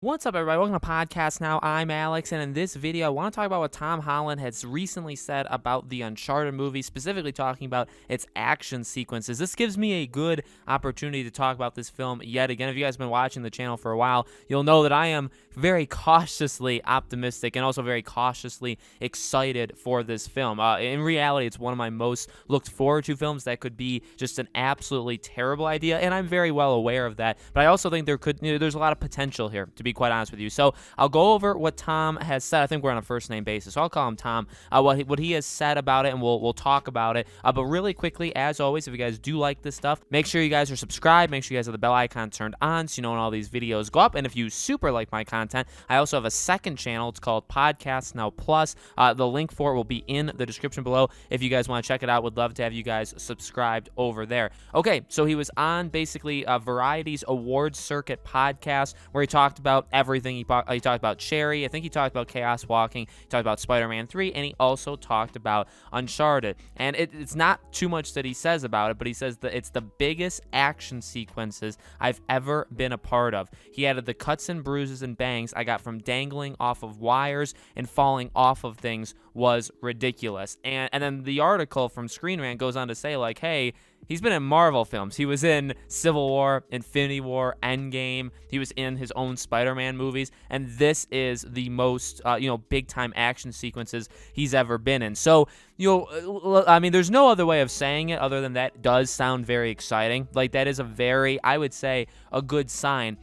What's up, everybody? Welcome to Podcast Now. I'm Alex, and in this video, I want to talk about what Tom Holland has recently said about the Uncharted movie, specifically talking about its action sequences. This gives me a good opportunity to talk about this film yet again. If you guys have been watching the channel for a while, you'll know that I am very cautiously optimistic and also very cautiously excited for this film. In reality, it's one of my most looked forward to films that could be just an absolutely terrible idea, and I'm very well aware of that. But I also think there's a lot of potential here, to be quite honest with you. So I'll go over what Tom has said. I think we're on a first name basis, so I'll call him Tom. What he has said about it, and we'll talk about it. But really quickly, as always, if you guys do like this stuff, make sure you guys are subscribed. Make sure you guys have the bell icon turned on so you know when all these videos go up. And if you super like my content, I also have a second channel. It's called Podcast Now Plus. The link for it will be in the description below. If you guys want to check it out, would love to have you guys subscribed over there. Okay, so he was on basically Variety's awards circuit podcast where he talked about everything. He talked about Cherry. I think he talked about Chaos Walking. He talked about Spider-Man 3, and he also talked about Uncharted. And it's not too much that he says about it, but he says that it's the biggest action sequences I've ever been a part of. He added the cuts and bruises and bangs I got from dangling off of wires and falling off of things was ridiculous. And then the article from Screen Rant goes on to say, like, hey, he's been in Marvel films. He was in Civil War, Infinity War, Endgame. He was in his own Spider-Man movies. And this is the most, big-time action sequences he's ever been in. So, I mean, there's no other way of saying it other than that does sound very exciting. Like, that is I would say, a good sign.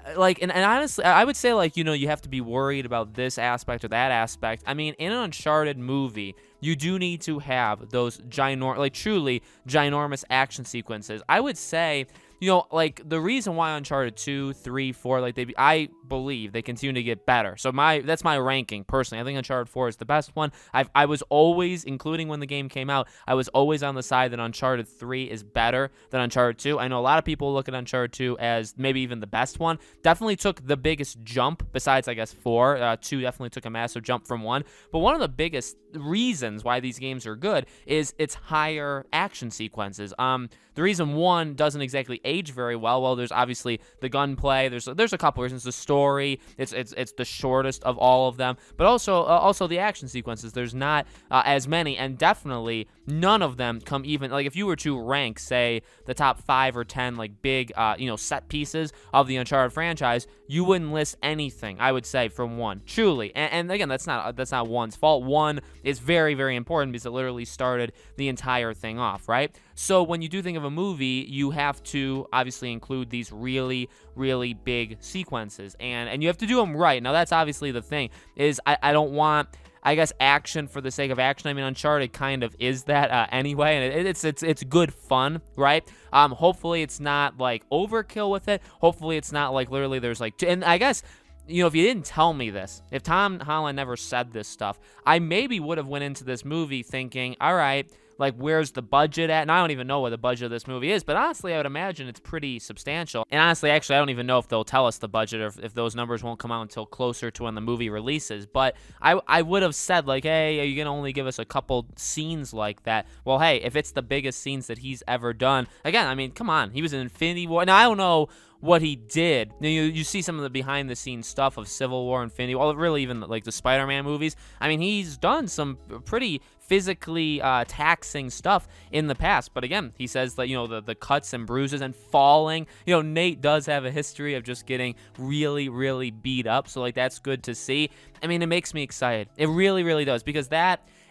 And honestly, I would say, you have to be worried about this aspect or that aspect. I mean, in an Uncharted movie, you do need to have those truly ginormous action sequences. I would say, the reason why Uncharted 2, 3, 4, I believe they continue to get better. So that's my ranking, personally. I think Uncharted 4 is the best one. I was always, including when the game came out, I was always on the side that Uncharted 3 is better than Uncharted 2. I know a lot of people look at Uncharted 2 as maybe even the best one. Definitely took the biggest jump, besides, I guess, 4. 2 definitely took a massive jump from 1. But one of the biggest reasons why these games are good is its higher action sequences. The reason 1 doesn't exactly age very well, there's obviously the gunplay. There's a couple reasons. The story, it's the shortest of all of them, but also the action sequences. There's not as many, and definitely none of them come even. Like, if you were to rank, say, the top 5 or 10 big set pieces of the Uncharted franchise, you wouldn't list anything, I would say, from 1. Truly, and again, that's not 1's fault. 1 is very, very important because it literally started the entire thing off, right? So when you do think of a movie, you have to obviously include these really, really big sequences, and you have to do them right. Now, that's obviously the thing, is I don't want, I guess, action for the sake of action. I mean, Uncharted kind of is that anyway, and it's good fun, right? Hopefully it's not overkill with it. Hopefully it's not literally there's and I guess, if you didn't tell me this, if Tom Holland never said this stuff, I maybe would have went into this movie thinking, all right, where's the budget at? And I don't even know what the budget of this movie is, but honestly, I would imagine it's pretty substantial. And honestly, actually, I don't even know if they'll tell us the budget or if those numbers won't come out until closer to when the movie releases. But I would have said, hey, are you going to only give us a couple scenes like that? Well, hey, if it's the biggest scenes that he's ever done, again, I mean, come on. He was in Infinity War. Now, I don't know what he did. You see some of the behind-the-scenes stuff of Civil War, Infinity War, really even the Spider-Man movies. I mean, he's done some pretty physically taxing stuff in the past. But again, he says that, the cuts and bruises and falling. Nate does have a history of just getting really, really beat up. So, that's good to see. I mean, it makes me excited. It really, really does, because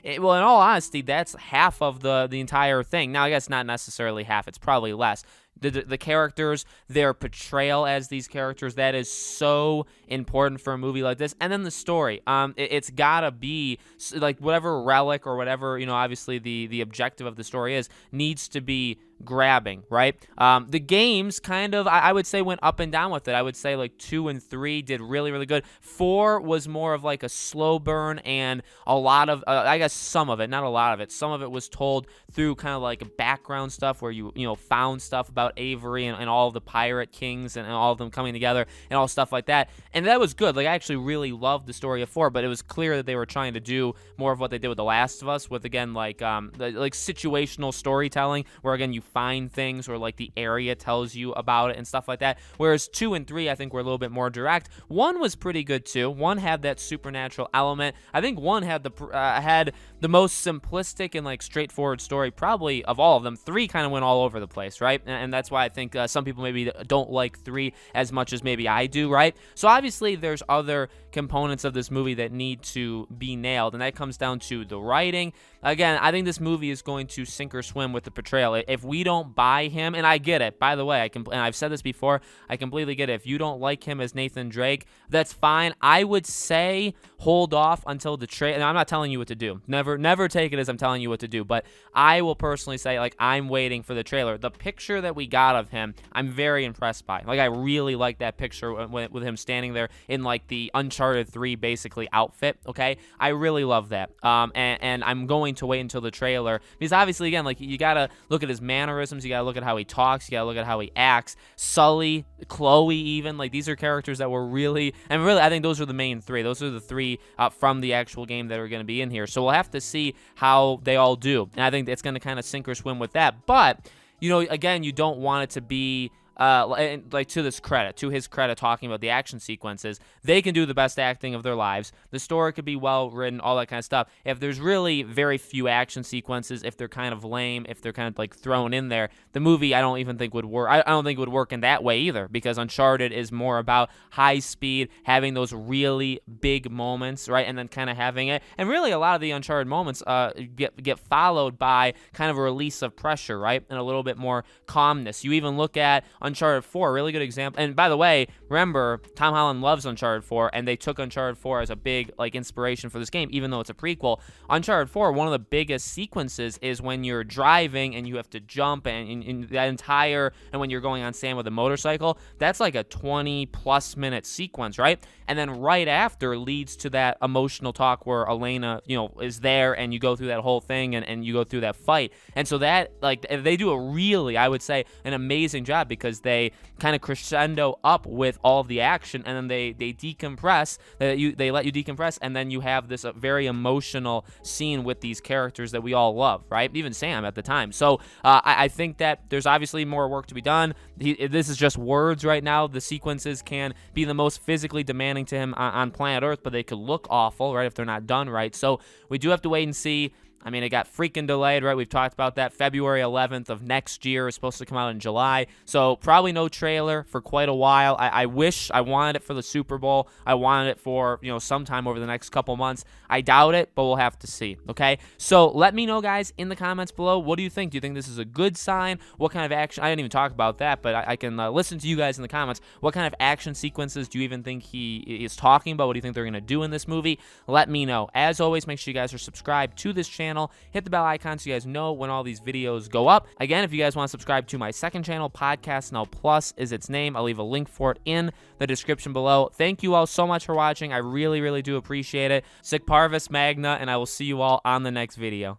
in all honesty, that's half of the entire thing. Now, I guess not necessarily half. It's probably less. The characters, their portrayal as these characters, that is so important for a movie like this. And then the story. It's gotta be whatever relic or whatever, obviously the objective of the story needs to be grabbing, right? The games kind of, I would say, went up and down with it. I would say 2 and 3 did really, really good. 4 was more of a slow burn, and a lot of, I guess some of it, not a lot of it, some of it was told through kind of background stuff where you found stuff about about Avery and all the pirate kings and all of them coming together and all stuff like that. And that was good. Like, I actually really loved the story of 4, but it was clear that they were trying to do more of what they did with The Last of Us, with, again, like situational storytelling, where, again, you find things or, like, the area tells you about it and stuff like that. Whereas 2 and 3, I think, were a little bit more direct. 1 was pretty good, too. 1 had that supernatural element. I think 1 had the most simplistic and, like, straightforward story probably of all of them. 3 kind of went all over the place, right? And that's why I think some people maybe don't like 3 as much as maybe I do, right? So obviously there's other components of this movie that need to be nailed, and that comes down to the writing. Again, I think this movie is going to sink or swim with the portrayal. If we don't buy him, and I get it, by the way, and I've said this before, I completely get it. If you don't like him as Nathan Drake, that's fine. I would say hold off until the trailer. And I'm not telling you what to do. Never take it as I'm telling you what to do, but I will personally say, like, I'm waiting for the trailer. The picture that we got of him, I'm very impressed by. Like, I really like that picture with him standing there in, like, the Uncharted 3 basically outfit, okay? I really love that. And I'm going to wait until the trailer, because obviously, again, like, you gotta look at his mannerisms, you gotta look at how he talks, you gotta look at how he acts. Sully, Chloe, even, like, these are characters that were really, and really, I think those are the main 3. Those are the 3 from the actual game that are going to be in here. So we'll have to see how they all do, and I think it's going to kind of sink or swim with that. But, you know, again, you don't want it to be like, to his credit, talking about the action sequences, they can do the best acting of their lives. The story could be well written, all that kind of stuff. If there's really very few action sequences, if they're kind of lame, if they're kind of like thrown in there, the movie I don't even think would work. I don't think it would work in that way either, because Uncharted is more about high speed, having those really big moments, right, and then kind of having it. And really, a lot of the Uncharted moments get followed by kind of a release of pressure, right, and a little bit more calmness. You even look at Uncharted 4, really good example. And by the way, remember, Tom Holland loves Uncharted 4, and they took Uncharted 4 as a big, like, inspiration for this game, even though it's a prequel. Uncharted 4, one of the biggest sequences is when you're driving and you have to jump, and that entire, and when you're going on sand with a motorcycle, that's like a 20-plus minute sequence, right? And then right after leads to that emotional talk where Elena, you know, is there, and you go through that whole thing, and you go through that fight. And so that, like, they do a really, I would say, an amazing job, because they kind of crescendo up with all of the action, and then they decompress. They let you decompress, and then you have this very emotional scene with these characters that we all love, right? Even Sam at the time. So I think that there's obviously more work to be done. This is just words right now. The sequences can be the most physically demanding to him on planet Earth, but they could look awful, right, if they're not done right. So we do have to wait and see. I mean, it got freaking delayed, right? We've talked about that. February 11th of next year is supposed to come out in July. So probably no trailer for quite a while. I wish I wanted it for the Super Bowl. I wanted it for, you know, sometime over the next couple months. I doubt it, but we'll have to see, okay? So let me know, guys, in the comments below. What do you think? Do you think this is a good sign? What kind of action? I didn't even talk about that, but I can listen to you guys in the comments. What kind of action sequences do you even think he is talking about? What do you think they're going to do in this movie? Let me know. As always, make sure you guys are subscribed to this channel. Hit the bell icon so you guys know when all these videos go up. Again, if you guys want to subscribe to my second channel, Podcast Now Plus is its name. I'll leave a link for it in the description below. Thank you all so much for watching. I really, really do appreciate it. Sic Parvis Magna, and I will see you all on the next video.